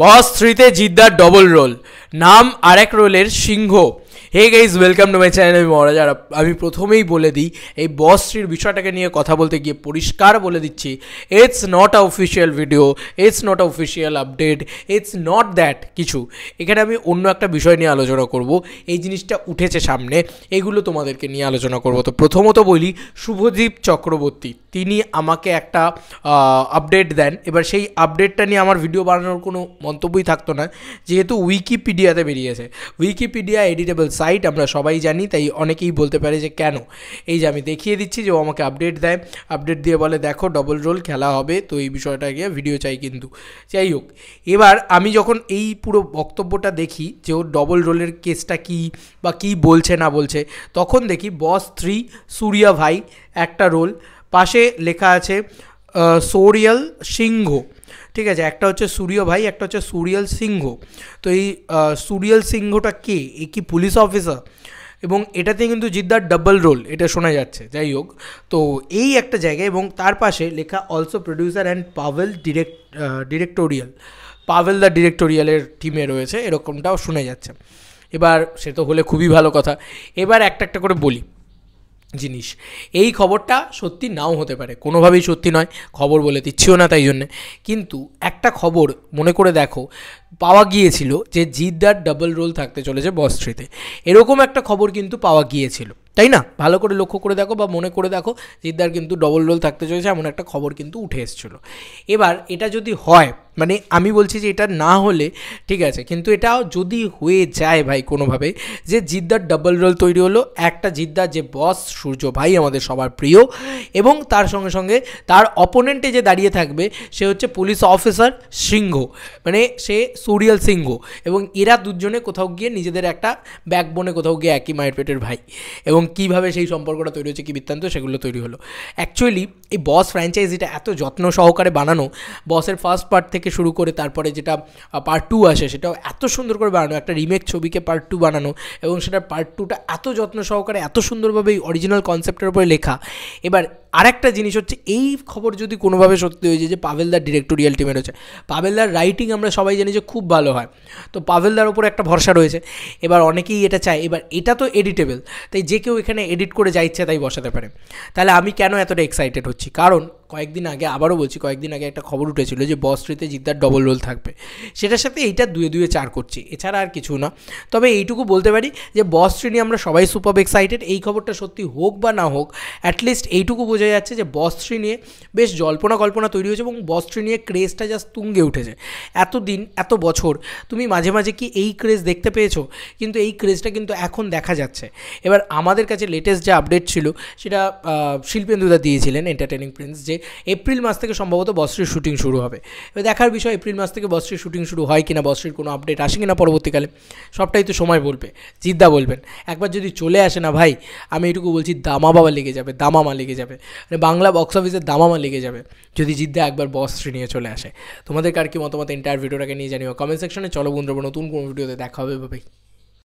বস 3তে জিদ্দার double role, নাম আরেক রোলের সিংহ। Hey guys, welcome to my channel. আমি মহারাজ। আর আমি প্রথমেই বলে দিই, এই বস 3র বিষয়টাকে নিয়ে কথা বলতে গিয়ে পরিষ্কার বলে দিচ্ছি, it's not a official video, it's not a official update, it's not that কিছু। এখানে আমি অন্য একটা বিষয় নিয়ে আলোচনা করব। এই জিনিসটা উঠেছে সামনে, এগুলো তোমাদেরকে নিয়ে আলোচনা করব। তো প্রথমত বলি, শুভদীপ চক্রবর্তী তিনি আমাকে একটা আপডেট দেন। এবার সেই আপডেটটা নিয়ে আমার ভিডিও বানানোর কোনো মন্তব্যই থাকতো না, যেহেতু উইকিপিডিয়াতে বেরিয়েছে। উইকিপিডিয়া এডিটেবল সাইট, আমরা সবাই জানি, তাই অনেকেই বলতে পারে যে কেন। এই যে আমি দেখিয়ে দিচ্ছি যে ও আমাকে আপডেট দেয়, আপডেট দিয়ে বলে দেখো ডবল রোল খেলা হবে, তো এই বিষয়টা গিয়ে ভিডিও চাই। কিন্তু যাই হোক, এবার আমি যখন এই পুরো বক্তব্যটা দেখি যে ওর ডবল রোলের কেসটা কী বা কী বলছে না বলছে, তখন দেখি বস 3 সূর্যা ভাই একটা রোল, পাশে লেখা আছে সৌরিয়াল সিংহ। ঠিক আছে, একটা হচ্ছে সূর্য ভাই, একটা হচ্ছে সূর্যাল সিংহ। তো এই সূর্যাল সিংহটা কে? এ কি পুলিশ অফিসার? এবং এটাতে কিন্তু জিদ্দার ডাবল রোল এটা শোনা যাচ্ছে। যাই হোক, তো এই একটা জায়গায়, এবং তার পাশে লেখা also producer and Pavel directorial, Pavel the ডিরেক্টোরিয়ালের টিমে রয়েছে, এরকমটাও শোনা যাচ্ছে। এবার সে তো হলে খুবই ভালো কথা। এবার একটা একটা করে বলি জিনিস। এই খবরটা সত্যি নাও হতে পারে, কোনোভাবেই সত্যি নয়, খবর বলে দিচ্ছিও না তাই জন্যে। কিন্তু একটা খবর মনে করে দেখো, পাওয়া গিয়েছিল যে জিদ্দার ডাবল রোল থাকতে চলেছে বস 3তে, এরকম একটা খবর কিন্তু পাওয়া গিয়েছিল, তাই না? ভালো করে লক্ষ্য করে দেখো বা মনে করে দেখো, জিদ্দার কিন্তু ডবল রোল থাকতে চলেছে এমন একটা খবর কিন্তু উঠে এসেছিলো। এবার এটা যদি হয়, মানে আমি বলছি যে এটা না হলে ঠিক আছে, কিন্তু এটাও যদি হয়ে যায় ভাই কোনোভাবে, যে জিদ্দার ডাবল রোল তৈরি হলো, একটা জিদ্দার যে বস সূর্য ভাই আমাদের সবার প্রিয়, এবং তার সঙ্গে সঙ্গে তার অপোনেন্টে যে দাঁড়িয়ে থাকবে সে হচ্ছে পুলিশ অফিসার সিংহ, মানে সে সূর্যাল সিংহ। এবং এরা দুজনে কোথাও গিয়ে নিজেদের একটা ব্যাকবোনে কোথাও গিয়ে একই মায়ের পেটের ভাই, এবং কীভাবে সেই সম্পর্কটা তৈরি হচ্ছে, কী বৃত্তান্ত, সেগুলো তৈরি হলো। অ্যাকচুয়ালি এই বস ফ্র্যাঞ্চাইজিটা এত যত্ন সহকারে বানানো, বসের ফার্স্ট পার্ট থেকে শুরু করে তারপরে যেটা পার্ট 2 আসে সেটাও এত সুন্দর করে বানানো, একটা রিমেক ছবিকে পার্ট 2 বানানো, এবং সেটার পার্ট 2টা এত যত্ন সহকারে এত সুন্দরভাবে এই অরিজিনাল কনসেপ্টের উপরে লেখা। এবার আরেকটা জিনিস হচ্ছে, এই খবর যদি কোনোভাবে সত্যি হয়ে যায় যে পাভেলদার ডিরেক্টোরিয়াল টিমে রয়েছে, পাভেলদার রাইটিং আমরা সবাই জানি যে খুব ভালো হয়, তো পাভেলদার ওপর একটা ভরসা রয়েছে। এবার অনেকেই এটা চায়, এবার এটা তো এডিটেবল, তাই যে কেউ এখানে এডিট করে যা ইচ্ছা তাই বসাতে পারে। তাহলে আমি কেন এতটা এক্সাইটেড হচ্ছি? কারণ কয়েকদিন আগে, আবারও বলছি, কয়েকদিন আগে একটা খবর উঠেছিল যে বস 3তে জিদ্দার ডবল রোল থাকবে, সেটার সাথে এইটা 2-2 4 করছি, এছাড়া আর কিছু না। তবে এইটুকু বলতে পারি যে বস 3 নিয়ে আমরা সবাই সুপার এক্সাইটেড। এই খবরটা সত্যি হোক বা না হোক, অ্যাটলিস্ট এইটুকু বোঝা যাচ্ছে যে বস 3 নিয়ে বেশ জল্পনা কল্পনা তৈরি হয়েছে, এবং বস 3 নিয়ে ক্রেজটা জাস্ট তুঙ্গে উঠেছে। এতদিন, এত বছর তুমি মাঝে মাঝে কি এই ক্রেজ দেখতে পেয়েছো? কিন্তু এই ক্রেজটা কিন্তু এখন দেখা যাচ্ছে। এবার আমাদের কাছে লেটেস্ট যে আপডেট ছিল সেটা শিল্পেন্দুদা দিয়েছিলেন, এন্টারটেনিং প্রিন্স, যে এপ্রিল মাস থেকে সম্ভবত বস 3 শুটিং শুরু হবে। এবার দেখার বিষয় এপ্রিল মাস থেকে বস 3 শুটিং শুরু হয় কিনা, বস 3 কোনো আপডেট আসে কিনা পরবর্তীকালে, সবটাই তো সময় বলবে, জিদ্দা বলবেন। একবার যদি চলে আসে না ভাই, আমি এটুকু বলছি, দামাবাবা লেগে যাবে, দামামা লেগে যাবে, মানে বাংলা বক্স অফিসের দামামা লেগে যাবে যদি জিদ্দা একবার বস 3 নিয়ে চলে আসে। তোমাদের কার কি মতামত এন্টায়ার ভিডিওটাকে নিয়ে জানিও কমেন্ট সেকশনে। চলো বন্ধুরা, নতুন কোনো ভিডিওতে দেখা হবে ভাই।